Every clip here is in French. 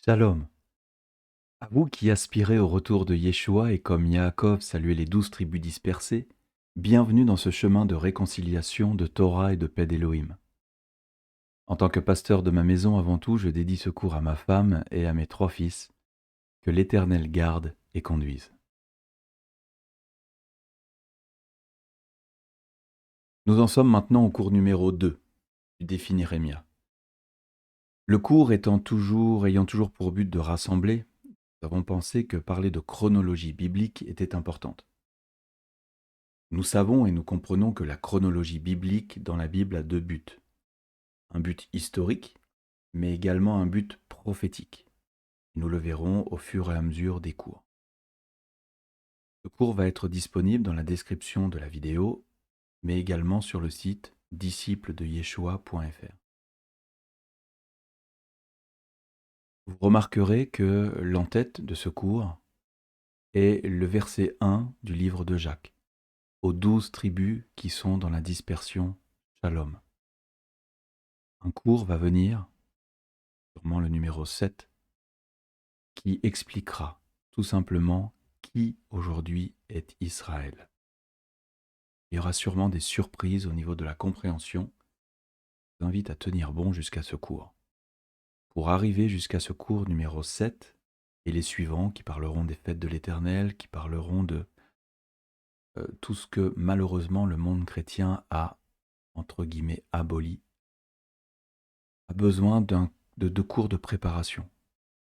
Shalom. À vous qui aspirez au retour de Yeshua et comme Yaakov saluez les 12 tribus dispersées, bienvenue dans ce chemin de réconciliation, de Torah et de paix d'Élohim. En tant que pasteur de ma maison avant tout, je dédie ce cours à ma femme et à mes 3 fils, que l'Éternel garde et conduise. Nous en sommes maintenant au cours numéro 2 du défi Néhémia. Le cours ayant toujours pour but de rassembler, nous avons pensé que parler de chronologie biblique était importante. Nous savons et nous comprenons que la chronologie biblique dans la Bible a 2 buts. Un but historique, mais également un but prophétique. Nous le verrons au fur et à mesure des cours. Ce cours va être disponible dans la description de la vidéo, mais également sur le site discipledeyeshua.fr. Vous remarquerez que l'entête de ce cours est le verset 1 du livre de Jacques, aux 12 tribus qui sont dans la dispersion Shalom. Un cours va venir, sûrement le numéro 7, qui expliquera tout simplement qui aujourd'hui est Israël. Il y aura sûrement des surprises au niveau de la compréhension. Je vous invite à tenir bon jusqu'à ce cours. Pour arriver jusqu'à ce cours numéro 7 et les suivants qui parleront des fêtes de l'Éternel, qui parleront de tout ce que malheureusement le monde chrétien a, entre guillemets, aboli, a besoin de 2 cours de préparation.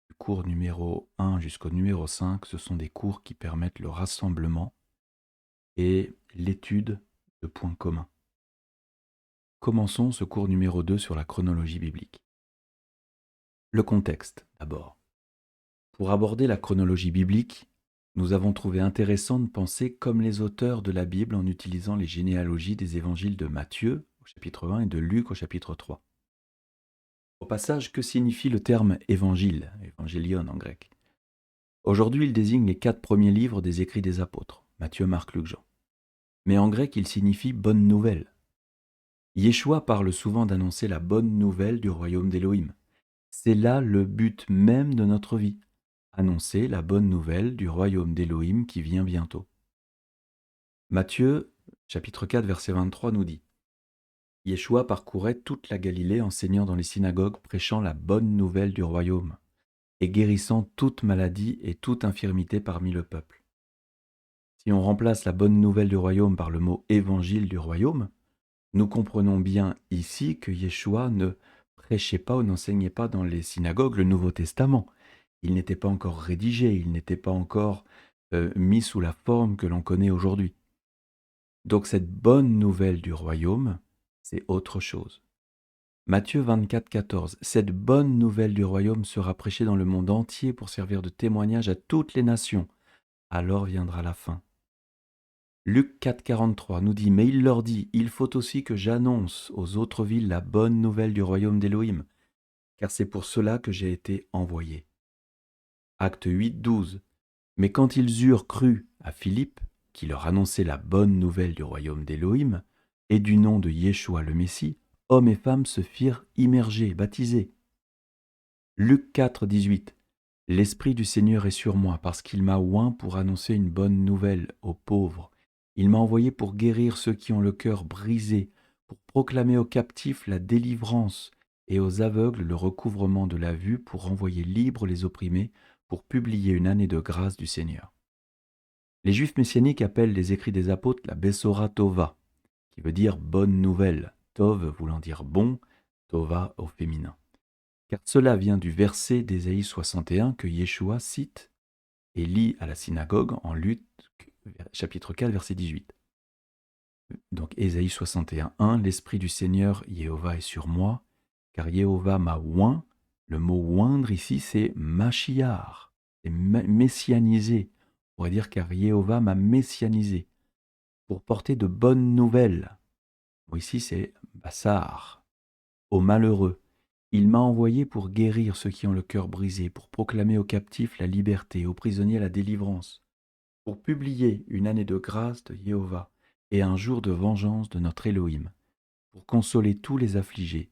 Du cours numéro 1 jusqu'au numéro 5, ce sont des cours qui permettent le rassemblement et l'étude de points communs. Commençons ce cours numéro 2 sur la chronologie biblique. Le contexte, d'abord. Pour aborder la chronologie biblique, nous avons trouvé intéressant de penser comme les auteurs de la Bible en utilisant les généalogies des évangiles de Matthieu au chapitre 1 et de Luc au chapitre 3. Au passage, que signifie le terme évangile, évangélion en grec? Aujourd'hui, il désigne les 4 premiers livres des écrits des apôtres, Matthieu, Marc, Luc, Jean. Mais en grec, il signifie bonne nouvelle. Yeshua parle souvent d'annoncer la bonne nouvelle du royaume d'Élohim. C'est là le but même de notre vie, annoncer la bonne nouvelle du royaume d'Élohim qui vient bientôt. Matthieu, chapitre 4, verset 23 nous dit « Yeshua parcourait toute la Galilée enseignant dans les synagogues, prêchant la bonne nouvelle du royaume et guérissant toute maladie et toute infirmité parmi le peuple. » Si on remplace la bonne nouvelle du royaume par le mot évangile du royaume, nous comprenons bien ici que Yeshua ne prêchait pas ou n'enseignait pas dans les synagogues le Nouveau Testament. Il n'était pas encore rédigé, il n'était pas encore mis sous la forme que l'on connaît aujourd'hui. Donc cette bonne nouvelle du royaume, c'est autre chose. Matthieu 24, 14. Cette bonne nouvelle du royaume sera prêchée dans le monde entier pour servir de témoignage à toutes les nations. Alors viendra la fin. Luc 4, 43 nous dit « Mais il leur dit, il faut aussi que j'annonce aux autres villes la bonne nouvelle du royaume d'Élohim, car c'est pour cela que j'ai été envoyé. » Acte 8, 12. Mais quand ils eurent cru à Philippe, qui leur annonçait la bonne nouvelle du royaume d'Élohim, et du nom de Yeshua le Messie, hommes et femmes se firent immerger, baptiser. Luc 4, 18. L'Esprit du Seigneur est sur moi, parce qu'il m'a oint pour annoncer une bonne nouvelle aux pauvres. Il m'a envoyé pour guérir ceux qui ont le cœur brisé, pour proclamer aux captifs la délivrance et aux aveugles le recouvrement de la vue, pour renvoyer libres les opprimés, pour publier une année de grâce du Seigneur. Les Juifs messianiques appellent les écrits des apôtres la Bessora Tova, qui veut dire bonne nouvelle, Tov voulant dire bon, Tova au féminin. Car cela vient du verset d'Ésaïe 61 que Yeshua cite et lit à la synagogue en Luc chapitre 4 verset 18. Donc Ésaïe 61, 1, l'Esprit du Seigneur Jéhovah est sur moi, car Jéhovah m'a oint. Le mot oindre ici c'est Machiar, c'est messianisé. On pourrait dire car Jéhovah m'a messianisé pour porter de bonnes nouvelles. Bon, ici c'est Bassar, aux malheureux. Il m'a envoyé pour guérir ceux qui ont le cœur brisé, pour proclamer aux captifs la liberté, aux prisonniers la délivrance, pour publier une année de grâce de Jéhovah et un jour de vengeance de notre Élohim, pour consoler tous les affligés,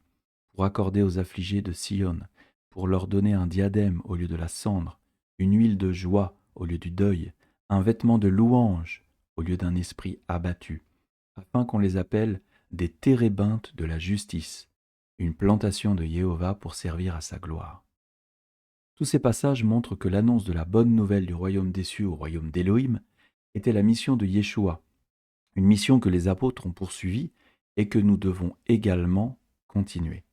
pour accorder aux affligés de Sion, pour leur donner un diadème au lieu de la cendre, une huile de joie au lieu du deuil, un vêtement de louange au lieu d'un esprit abattu, afin qu'on les appelle des térébintes de la justice, une plantation de Jéhovah pour servir à sa gloire. Tous ces passages montrent que l'annonce de la bonne nouvelle du royaume des cieux au royaume d'Élohim était la mission de Yeshua, une mission que les apôtres ont poursuivie et que nous devons également continuer.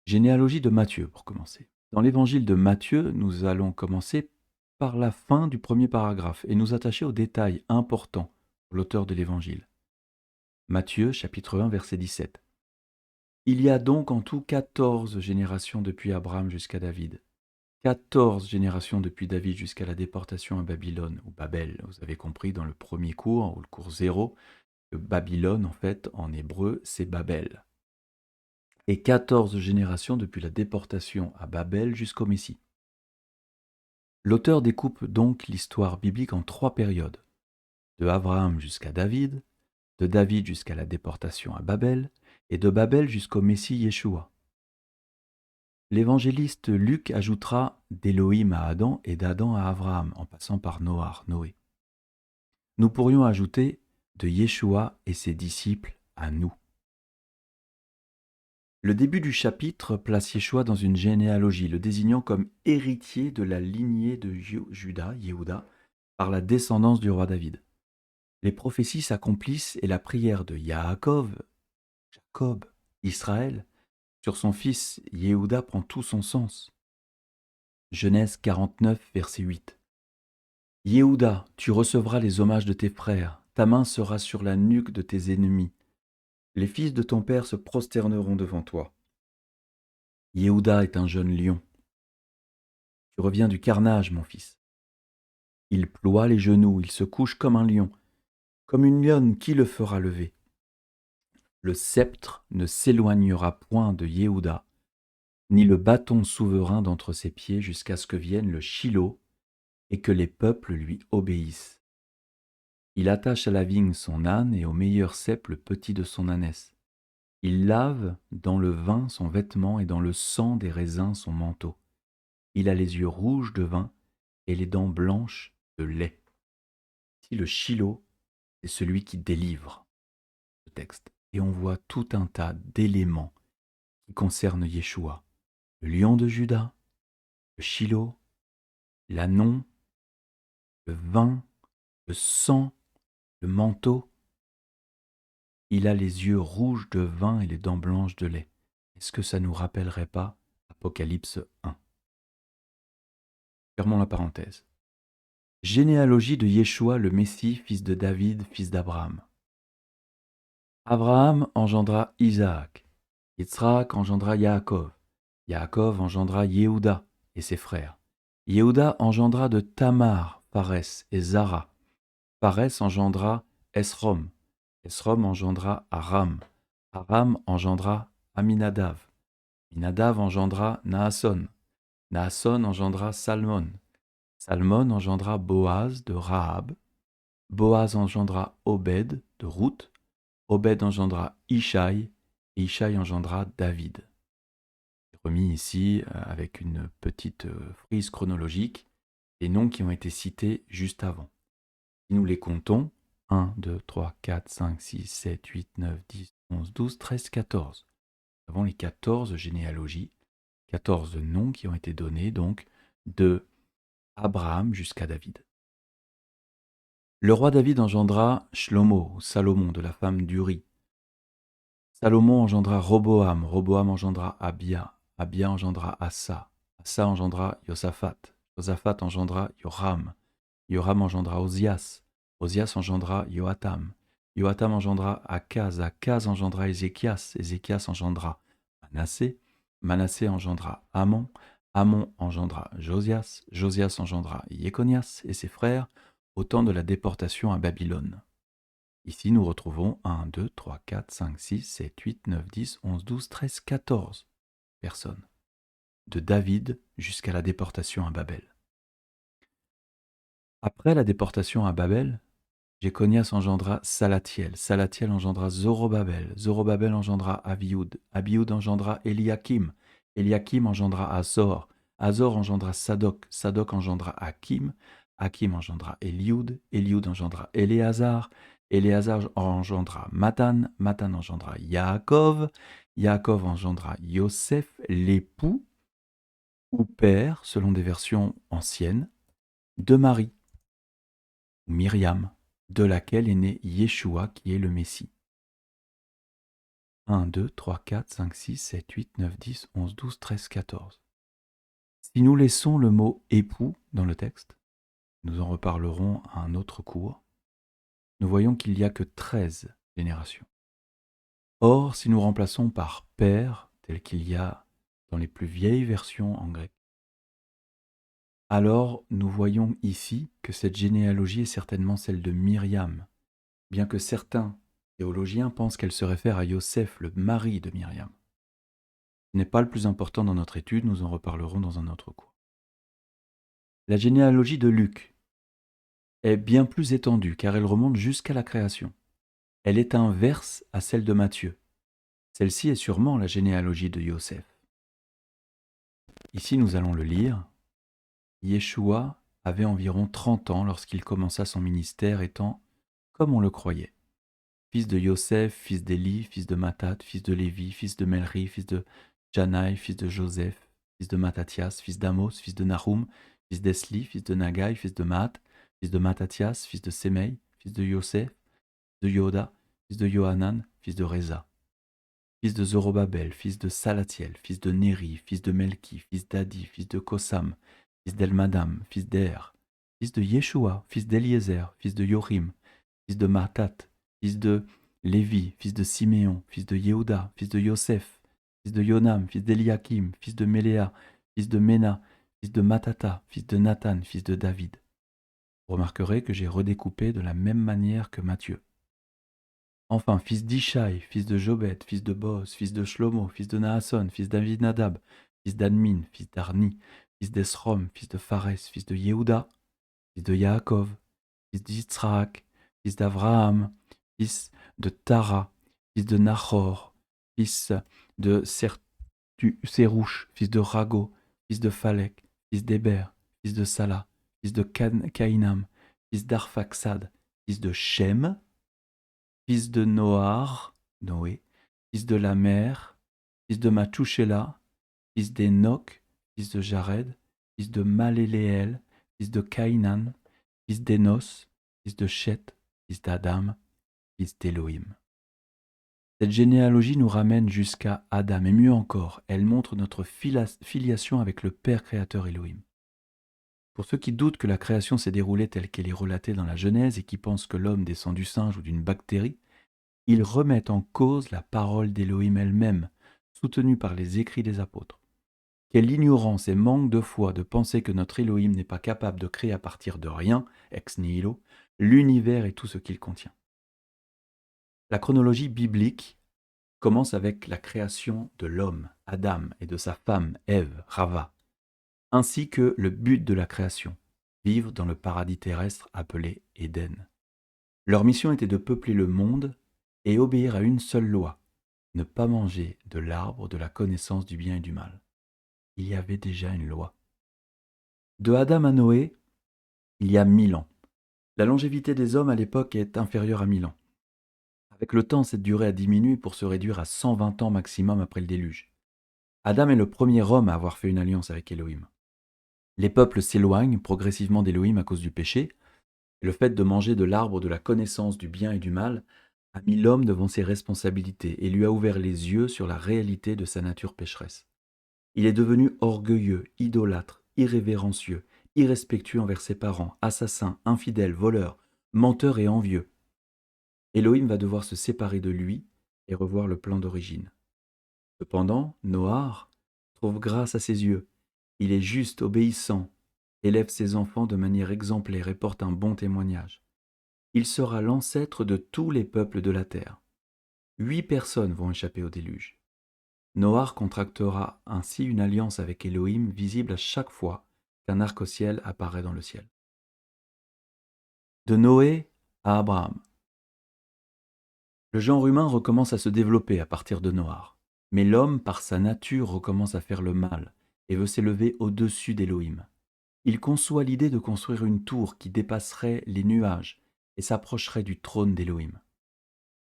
Généalogie de Matthieu, pour commencer. Dans l'évangile de Matthieu, nous allons commencer par la fin du premier paragraphe et nous attacher aux détails importants pour l'auteur de l'évangile. Matthieu, chapitre 1, verset 17. Il y a donc en tout 14 générations depuis Abraham jusqu'à David. 14 générations depuis David jusqu'à la déportation à Babylone, ou Babel. Vous avez compris dans le premier cours, ou le cours 0, que Babylone, en fait, en hébreu, c'est Babel. Et 14 générations depuis la déportation à Babel jusqu'au Messie. L'auteur découpe donc l'histoire biblique en 3 périodes, de Abraham jusqu'à David, de David jusqu'à la déportation à Babel, et de Babel jusqu'au Messie Yeshua. L'évangéliste Luc ajoutera d'Élohim à Adam et d'Adam à Abraham, en passant par Noé. Nous pourrions ajouter de Yeshua et ses disciples à nous. Le début du chapitre place Yeshua dans une généalogie, le désignant comme héritier de la lignée de Juda, Yehuda, par la descendance du roi David. Les prophéties s'accomplissent et la prière de Jacob, Israël, sur son fils Yehuda prend tout son sens. Genèse 49, verset 8. Yehuda, tu recevras les hommages de tes frères, ta main sera sur la nuque de tes ennemis. Les fils de ton père se prosterneront devant toi. Yehuda est un jeune lion. Tu reviens du carnage, mon fils. Il ploie les genoux, il se couche comme un lion. Comme une lionne, qui le fera lever? Le sceptre ne s'éloignera point de Yehuda, ni le bâton souverain d'entre ses pieds jusqu'à ce que vienne le Shilo et que les peuples lui obéissent. Il attache à la vigne son âne et au meilleur cep le petit de son ânesse. Il lave dans le vin son vêtement et dans le sang des raisins son manteau. Il a les yeux rouges de vin et les dents blanches de lait. Si le Shilo, c'est celui qui délivre. Ce texte. Et on voit tout un tas d'éléments qui concernent Yeshua. Le lion de Juda, le Shilo, l'ânon, le vin, le sang, le manteau. Il a les yeux rouges de vin et les dents blanches de lait. Est-ce que ça ne nous rappellerait pas Apocalypse 1? Fermons la parenthèse. Généalogie de Yeshua, le Messie, fils de David, fils d'Abraham. Abraham engendra Isaac. Yitzhak engendra Yaakov. Yaakov engendra Yehuda et ses frères. Yehuda engendra de Tamar, Pharès et Zara. Pharès engendra Esrom. Esrom engendra Aram. Aram engendra Aminadav. Aminadav engendra Naasson. Naasson engendra Salmon. Salmon engendra Boaz de Rahab. Boaz engendra Obed de Ruth. Obed engendra Ishaï. Et Ishaï engendra David. Remis ici avec une petite frise chronologique, les noms qui ont été cités juste avant. Si nous les comptons, 1, 2, 3, 4, 5, 6, 7, 8, 9, 10, 11, 12, 13, 14. Nous avons les 14 généalogies, 14 noms qui ont été donnés donc de Abraham jusqu'à David. Le roi David engendra Shlomo, ou Salomon, de la femme d'Uri. Salomon engendra Roboam, Roboam engendra Abia, Abia engendra Asa, Asa engendra Josaphat, Josaphat engendra Joram, Joram engendra Osias, Osias engendra Joatam, Joatam engendra Akaz, Akaz engendra Ézéchias, Ézéchias engendra Manassé, Manassé engendra Amon, Amon engendra Josias, Josias engendra Jéconias et ses frères au temps de la déportation à Babylone. Ici, nous retrouvons 1, 2, 3, 4, 5, 6, 7, 8, 9, 10, 11, 12, 13, 14 personnes, de David jusqu'à la déportation à Babel. Après la déportation à Babel, Jéconias engendra Salatiel, Salatiel engendra Zorobabel, Zorobabel engendra Abioud, Abioud engendra Eliakim, Eliakim engendra Azor, Azor engendra Sadoc, Sadoc engendra Hakim, Hakim engendra Eliud, Eliud engendra Éléazar, Éléazar engendra Matan, Matan engendra Yaakov, Yaakov engendra Yosef, l'époux ou père, selon des versions anciennes, de Marie, ou Myriam, de laquelle est né Yeshua qui est le Messie. 1, 2, 3, 4, 5, 6, 7, 8, 9, 10, 11, 12, 13, 14. Si nous laissons le mot époux dans le texte, nous en reparlerons à un autre cours, nous voyons qu'il n'y a que 13 générations. Or, si nous remplaçons par père, tel qu'il y a dans les plus vieilles versions en grec, alors nous voyons ici que cette généalogie est certainement celle de Myriam, bien que certains théologiens pensent qu'elle se réfère à Yosef, le mari de Myriam. Ce n'est pas le plus important dans notre étude, nous en reparlerons dans un autre cours. La généalogie de Luc est bien plus étendue car elle remonte jusqu'à la création. Elle est inverse à celle de Matthieu. Celle-ci est sûrement la généalogie de Yosef. Ici, nous allons le lire. Yeshua avait environ 30 ans lorsqu'il commença son ministère, étant, comme on le croyait, fils de Yosef, fils d'Élie, fils de Mathat, fils de Lévi, fils de Melri, fils de Janaï, fils de Joseph, fils de Mattathias, fils d'Amos, fils de Nahum, fils d'Esli, fils de Nagai, fils de Maat, fils de Mattathias, fils de Semei, fils de Yosef, de Yoda, fils de Yohanan, fils de Reza, fils de Zorobabel, fils de Salatiel, fils de Néri, fils de Melki, fils d'Adi, fils de Kosam, fils d'Elmadam, fils d'Er, fils de Yeshua, fils d'Eliezer, fils de Yorim, fils de Matat, fils de Lévi, fils de Siméon, fils de Yehuda, fils de Yosef, fils de Yonam, fils d'Eliakim, fils de Méléa, fils de Ména, fils de Matata, fils de Nathan, fils de David. Vous remarquerez que j'ai redécoupé de la même manière que Matthieu. Enfin, fils d'Ishaï, fils de Jobed, fils de Boz, fils de Shlomo, fils de Naasson, fils d'Avinadab, fils d'Admin, fils d'Arni, fils d'Esrom, fils de Phares, fils de Yehuda, fils de Yaakov, fils d'Yitzhak, fils d'Abraham, fils de Tara, fils de Nahor, fils de Sérouch, fils de Rago, fils de Phalek, fils d'Héber, fils de Salah, fils de Caïnam, fils d'Arphaxad, fils de Shem, fils de Noar, Noé, fils de la mer, fils de Matouchéla, fils d'Enoch, fils de Jared, fils de Maléléel, fils de Caïnan, fils d'Énos, fils de Chet, fils d'Adam, fils d'Élohim. Cette généalogie nous ramène jusqu'à Adam, et mieux encore, elle montre notre filiation avec le Père créateur Elohim. Pour ceux qui doutent que la création s'est déroulée telle qu'elle est relatée dans la Genèse et qui pensent que l'homme descend du singe ou d'une bactérie, ils remettent en cause la parole d'Élohim elle-même, soutenue par les écrits des apôtres. Quelle ignorance et manque de foi de penser que notre Elohim n'est pas capable de créer à partir de rien, ex nihilo, l'univers et tout ce qu'il contient. La chronologie biblique commence avec la création de l'homme, Adam, et de sa femme, Ève, Rava, ainsi que le but de la création, vivre dans le paradis terrestre appelé Éden. Leur mission était de peupler le monde et obéir à une seule loi, ne pas manger de l'arbre de la connaissance du bien et du mal. Il y avait déjà une loi. De Adam à Noé, il y a 1000 ans. La longévité des hommes à l'époque est inférieure à 1000 ans. Avec le temps, cette durée a diminué pour se réduire à 120 ans maximum après le déluge. Adam est le premier homme à avoir fait une alliance avec Elohim. Les peuples s'éloignent progressivement d'Elohim à cause du péché, et le fait de manger de l'arbre de la connaissance du bien et du mal a mis l'homme devant ses responsabilités et lui a ouvert les yeux sur la réalité de sa nature pécheresse. Il est devenu orgueilleux, idolâtre, irrévérencieux, irrespectueux envers ses parents, assassin, infidèle, voleur, menteur et envieux. Elohim va devoir se séparer de lui et revoir le plan d'origine. Cependant, Noar trouve grâce à ses yeux. Il est juste, obéissant, élève ses enfants de manière exemplaire et porte un bon témoignage. Il sera l'ancêtre de tous les peuples de la terre. 8 personnes vont échapper au déluge. Noar contractera ainsi une alliance avec Elohim visible à chaque fois qu'un arc-au-ciel apparaît dans le ciel. De Noé à Abraham. Le genre humain recommence à se développer à partir de Noar. Mais l'homme, par sa nature, recommence à faire le mal et veut s'élever au-dessus d'Élohim. Il conçoit l'idée de construire une tour qui dépasserait les nuages et s'approcherait du trône d'Élohim.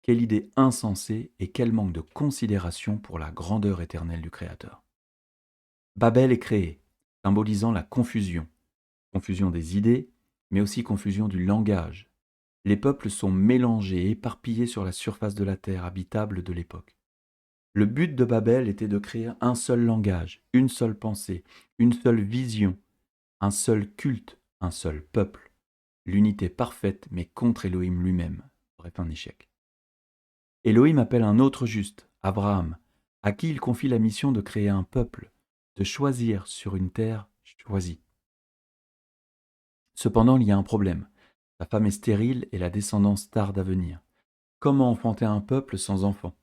Quelle idée insensée et quel manque de considération pour la grandeur éternelle du Créateur. Babel est créé, symbolisant la confusion. Confusion des idées, mais aussi confusion du langage. Les peuples sont mélangés et éparpillés sur la surface de la terre habitable de l'époque. Le but de Babel était de créer un seul langage, une seule pensée, une seule vision, un seul culte, un seul peuple. L'unité parfaite, mais contre Elohim lui-même. Bref, un échec. Elohim appelle un autre juste, Abraham, à qui il confie la mission de créer un peuple, de choisir sur une terre choisie. Cependant, il y a un problème. Sa femme est stérile et la descendance tarde à venir. Comment enfanter un peuple sans enfant?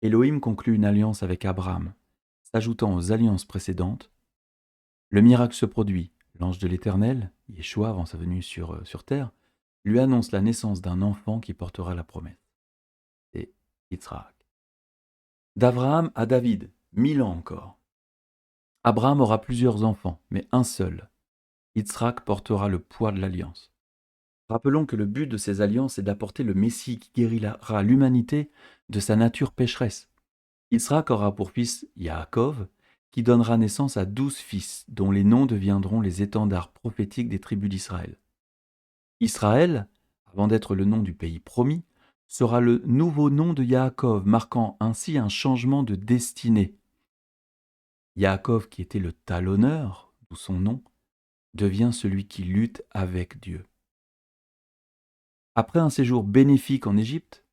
Elohim conclut une alliance avec Abraham. S'ajoutant aux alliances précédentes, le miracle se produit. L'ange de l'Éternel, Yeshua avant sa venue sur terre, lui annonce la naissance d'un enfant qui portera la promesse. C'est Yitzhak. D'Abraham à David, 1000 ans encore. Abraham aura plusieurs enfants, mais un seul. Yitzhak portera le poids de l'alliance. Rappelons que le but de ces alliances est d'apporter le Messie qui guérira l'humanité de sa nature pécheresse. Yitzhak aura pour fils Yaakov, qui donnera naissance à 12 fils, dont les noms deviendront les étendards prophétiques des tribus d'Israël. Israël, avant d'être le nom du pays promis, sera le nouveau nom de Yaakov, marquant ainsi un changement de destinée. Yaakov, qui était le talonneur, d'où son nom, devient celui qui lutte avec Dieu. Après un séjour bénéfique en Égypte,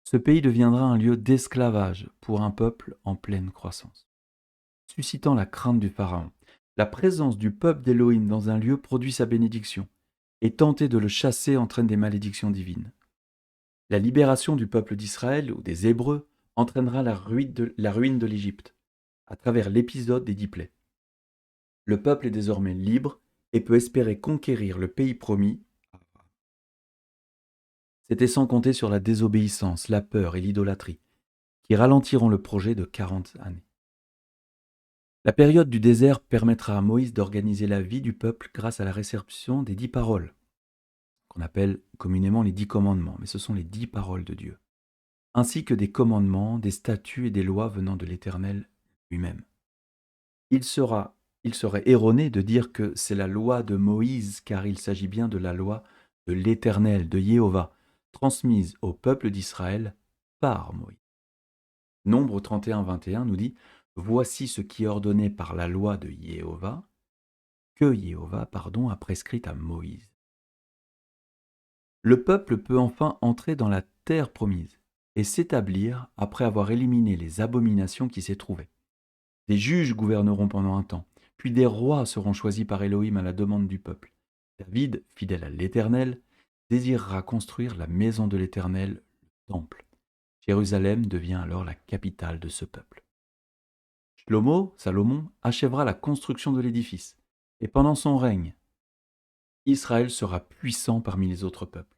ce pays deviendra un lieu d'esclavage pour un peuple en pleine croissance. Suscitant la crainte du Pharaon, la présence du peuple d'Élohim dans un lieu produit sa bénédiction, et tenter de le chasser entraîne des malédictions divines. La libération du peuple d'Israël ou des Hébreux entraînera la ruine de l'Égypte, à travers l'épisode des 10 plaies. Le peuple est désormais libre et peut espérer conquérir le pays promis. C'était sans compter sur la désobéissance, la peur et l'idolâtrie, qui ralentiront le projet de 40 années. La période du désert permettra à Moïse d'organiser la vie du peuple grâce à la réception des 10 paroles, qu'on appelle communément les 10 commandements, mais ce sont les 10 paroles de Dieu, ainsi que des commandements, des statuts et des lois venant de l'Éternel lui-même. Il serait erroné de dire que c'est la loi de Moïse, car il s'agit bien de la loi de l'Éternel, de Jéhovah, transmise au peuple d'Israël par Moïse. Nombre 31-21 nous dit « Voici ce qui est ordonné par la loi de Jéhovah, que Jéhovah, a prescrit à Moïse. » Le peuple peut enfin entrer dans la terre promise et s'établir après avoir éliminé les abominations qui s'y trouvaient. Des juges gouverneront pendant un temps, puis des rois seront choisis par Elohim à la demande du peuple. David, fidèle à l'Éternel, désirera construire la maison de l'Éternel, le temple. Jérusalem devient alors la capitale de ce peuple. Salomon, achèvera la construction de l'édifice, et pendant son règne, Israël sera puissant parmi les autres peuples.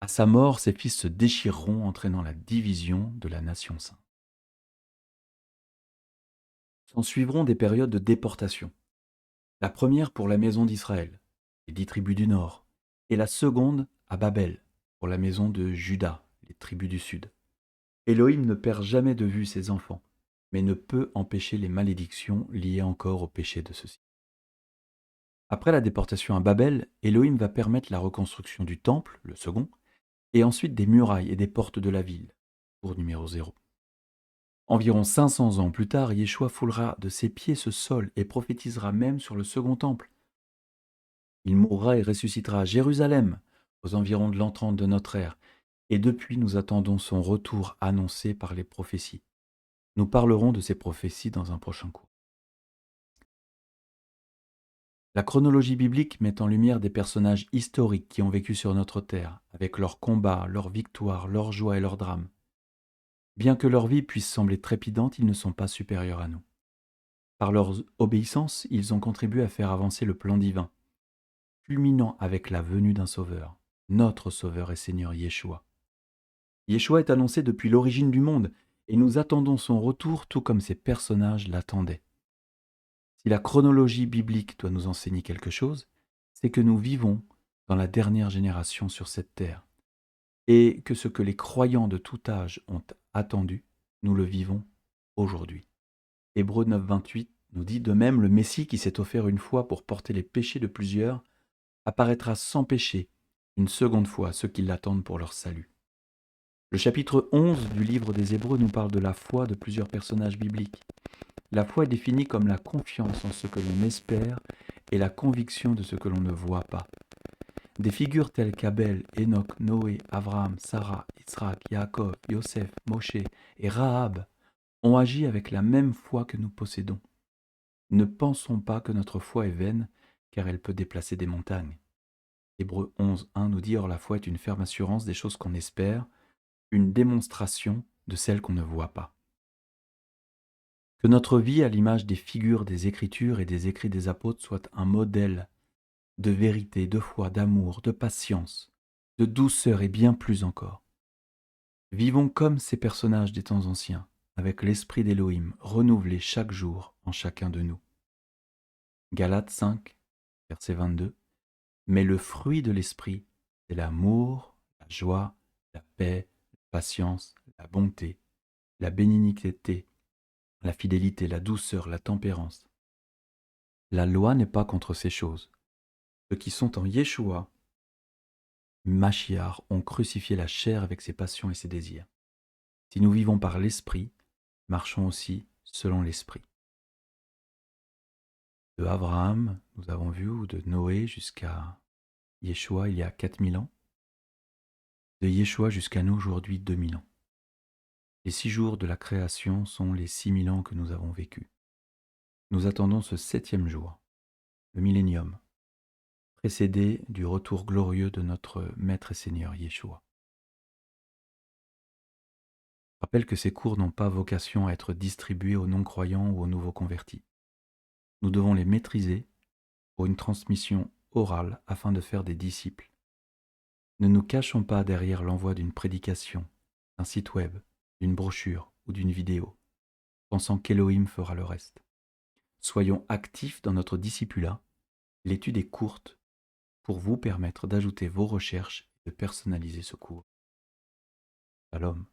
À sa mort, ses fils se déchireront, entraînant la division de la nation sainte. S'en suivront des périodes de déportation. La première pour la maison d'Israël, les 10 tribus du nord, et la seconde à Babel, pour la maison de Juda, les tribus du sud. Elohim ne perd jamais de vue ses enfants, mais ne peut empêcher les malédictions liées encore au péché de ceux-ci. Après la déportation à Babel, Elohim va permettre la reconstruction du temple, le second, et ensuite des murailles et des portes de la ville, pour numéro 0. Environ 500 ans plus tard, Yeshua foulera de ses pieds ce sol et prophétisera même sur le second temple. Il mourra et ressuscitera à Jérusalem, aux environs de l'an 30 de notre ère, et depuis nous attendons son retour annoncé par les prophéties. Nous parlerons de ces prophéties dans un prochain cours. La chronologie biblique met en lumière des personnages historiques qui ont vécu sur notre terre, avec leurs combats, leurs victoires, leurs joies et leurs drames. Bien que leur vie puisse sembler trépidante, ils ne sont pas supérieurs à nous. Par leur obéissance, ils ont contribué à faire avancer le plan divin, culminant avec la venue d'un Sauveur, notre Sauveur et Seigneur Yeshua. Yeshua est annoncé depuis l'origine du monde, et nous attendons son retour tout comme ces personnages l'attendaient. Si la chronologie biblique doit nous enseigner quelque chose, c'est que nous vivons dans la dernière génération sur cette terre, et que ce que les croyants de tout âge ont attendu, nous le vivons aujourd'hui. Hébreux 9, 28 nous dit: de même, le Messie qui s'est offert une fois pour porter les péchés de plusieurs apparaîtra sans péché une seconde fois à ceux qui l'attendent pour leur salut. Le chapitre 11 du livre des Hébreux nous parle de la foi de plusieurs personnages bibliques. La foi est définie comme la confiance en ce que l'on espère et la conviction de ce que l'on ne voit pas. Des figures telles qu'Abel, Enoch, Noé, Abraham, Sarah, Israël, Yaakov, Yosef, Moshe et Rahab ont agi avec la même foi que nous possédons. Ne pensons pas que notre foi est vaine, car elle peut déplacer des montagnes. Hébreux 11, 1 nous dit: or la foi est une ferme assurance des choses qu'on espère, une démonstration de celles qu'on ne voit pas. Que notre vie, à l'image des figures des Écritures et des écrits des apôtres, soit un modèle de vérité, de foi, d'amour, de patience, de douceur et bien plus encore. Vivons comme ces personnages des temps anciens, avec l'esprit d'Élohim renouvelé chaque jour en chacun de nous. Galates 5, verset 22. Mais le fruit de l'esprit, c'est l'amour, la joie, la paix, la patience, la bonté, la bénignité, la fidélité, la douceur, la tempérance. La loi n'est pas contre ces choses. Ceux qui sont en Yeshua, Machiar, ont crucifié la chair avec ses passions et ses désirs. Si nous vivons par l'esprit, marchons aussi selon l'esprit. De Abraham, nous avons vu, ou de Noé jusqu'à Yeshua il y a 4000 ans. De Yeshua jusqu'à nous aujourd'hui 2000 ans. Les 6 jours de la création sont les 6000 ans que nous avons vécus. Nous attendons ce 7e jour, le millénium, précédé du retour glorieux de notre Maître et Seigneur Yeshua. Je rappelle que ces cours n'ont pas vocation à être distribués aux non-croyants ou aux nouveaux convertis. Nous devons les maîtriser pour une transmission orale afin de faire des disciples. Ne nous cachons pas derrière l'envoi d'une prédication, d'un site web, d'une brochure ou d'une vidéo, pensant qu'Elohim fera le reste. Soyons actifs dans notre discipulat. L'étude est courte pour vous permettre d'ajouter vos recherches et de personnaliser ce cours. Shalom.